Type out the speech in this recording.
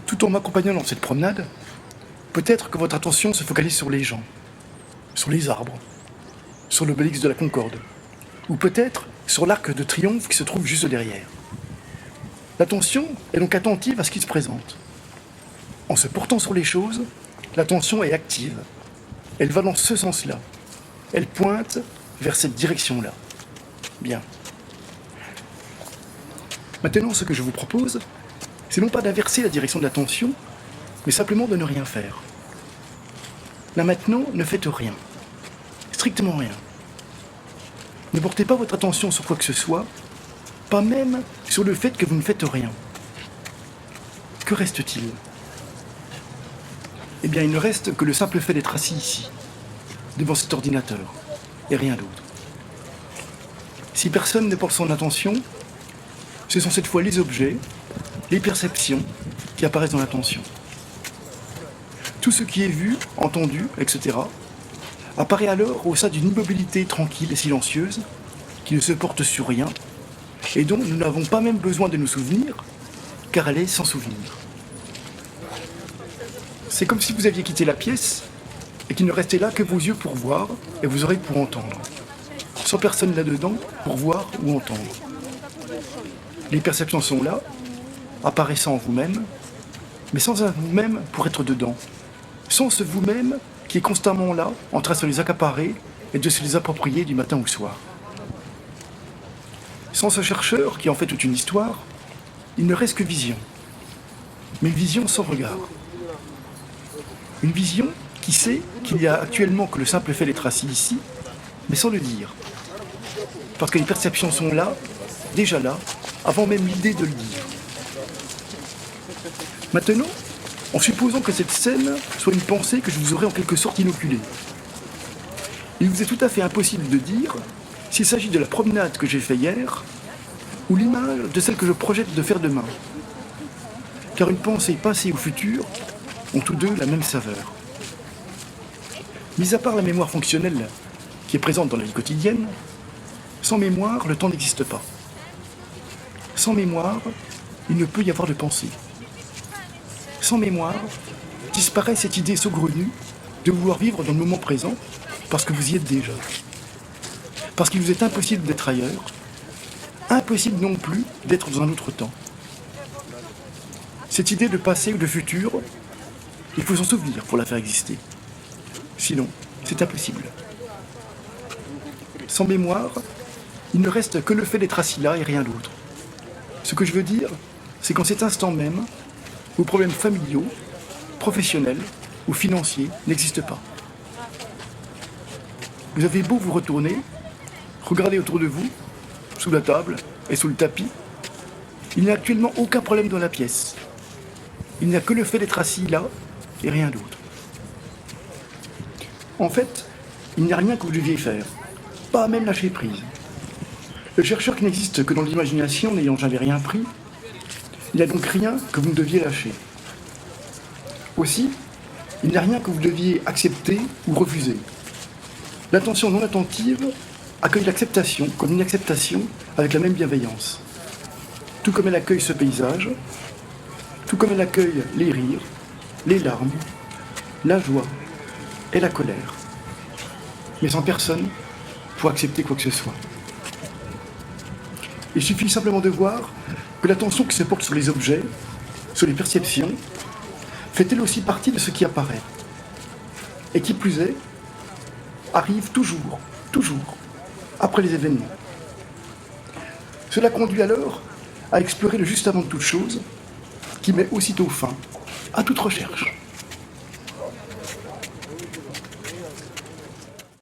Tout en m'accompagnant dans cette promenade, peut-être que votre attention se focalise sur les gens, sur les arbres, sur l'obélisque de la Concorde, ou peut-être sur l'arc de triomphe qui se trouve juste derrière. L'attention est donc attentive à ce qui se présente. En se portant sur les choses, l'attention est active. Elle va dans ce sens-là. Elle pointe vers cette direction-là. Bien. Maintenant, ce que je vous propose, c'est non pas d'inverser la direction de l'attention, mais simplement de ne rien faire. Là maintenant, ne faites rien. Strictement rien. Ne portez pas votre attention sur quoi que ce soit, pas même sur le fait que vous ne faites rien. Que reste-t-il ? Eh bien, il ne reste que le simple fait d'être assis ici, devant cet ordinateur, et rien d'autre. Si personne ne porte son attention, ce sont cette fois les objets, les perceptions qui apparaissent dans l'attention. Tout ce qui est vu, entendu, etc., apparaît alors au sein d'une immobilité tranquille et silencieuse qui ne se porte sur rien et dont nous n'avons pas même besoin de nous souvenir, car elle est sans souvenir. C'est comme si vous aviez quitté la pièce et qu'il ne restait là que vos yeux pour voir et vos oreilles pour entendre, sans personne là-dedans pour voir ou entendre. Les perceptions sont là, apparaissant en vous-même, mais sans un vous-même pour être dedans, sans ce vous-même qui est constamment là, en train de se les accaparer et de se les approprier du matin au soir. Sans ce chercheur qui en fait toute une histoire, il ne reste que vision, mais une vision sans regard. Une vision qui sait qu'il n'y a actuellement que le simple fait d'être assis ici, mais sans le dire. Parce que les perceptions sont là, déjà là, avant même l'idée de le dire. Maintenant, en supposant que cette scène soit une pensée que je vous aurais en quelque sorte inoculée, il vous est tout à fait impossible de dire s'il s'agit de la promenade que j'ai faite hier ou l'image de celle que je projette de faire demain. Car une pensée passée ou future ont tous deux la même saveur. Mis à part la mémoire fonctionnelle qui est présente dans la vie quotidienne, sans mémoire, le temps n'existe pas. Sans mémoire, il ne peut y avoir de pensée. Sans mémoire, disparaît cette idée saugrenue de vouloir vivre dans le moment présent parce que vous y êtes déjà. Parce qu'il vous est impossible d'être ailleurs, impossible non plus d'être dans un autre temps. Cette idée de passé ou de futur, il faut s'en souvenir pour la faire exister. Sinon, c'est impossible. Sans mémoire, il ne reste que le fait d'être assis là et rien d'autre. Ce que je veux dire, c'est qu'en cet instant même, vos problèmes familiaux, professionnels ou financiers n'existent pas. Vous avez beau vous retourner, regarder autour de vous, sous la table et sous le tapis, il n'y a actuellement aucun problème dans la pièce. Il n'y a que le fait d'être assis là et rien d'autre. En fait, il n'y a rien que vous deviez faire, pas même lâcher prise. Le chercheur qui n'existe que dans l'imagination n'ayant jamais rien pris, il n'y a donc rien que vous ne deviez lâcher. Aussi, il n'y a rien que vous deviez accepter ou refuser. L'attention non attentive accueille l'acceptation comme une acceptation avec la même bienveillance. Tout comme elle accueille ce paysage, tout comme elle accueille les rires, les larmes, la joie et la colère. Mais sans personne pour accepter quoi que ce soit. Il suffit simplement de voir que l'attention qui se porte sur les objets, sur les perceptions, fait elle aussi partie de ce qui apparaît. Et qui plus est, arrive toujours, après les événements. Cela conduit alors à explorer le juste avant de toute chose, qui met aussitôt fin à toute recherche.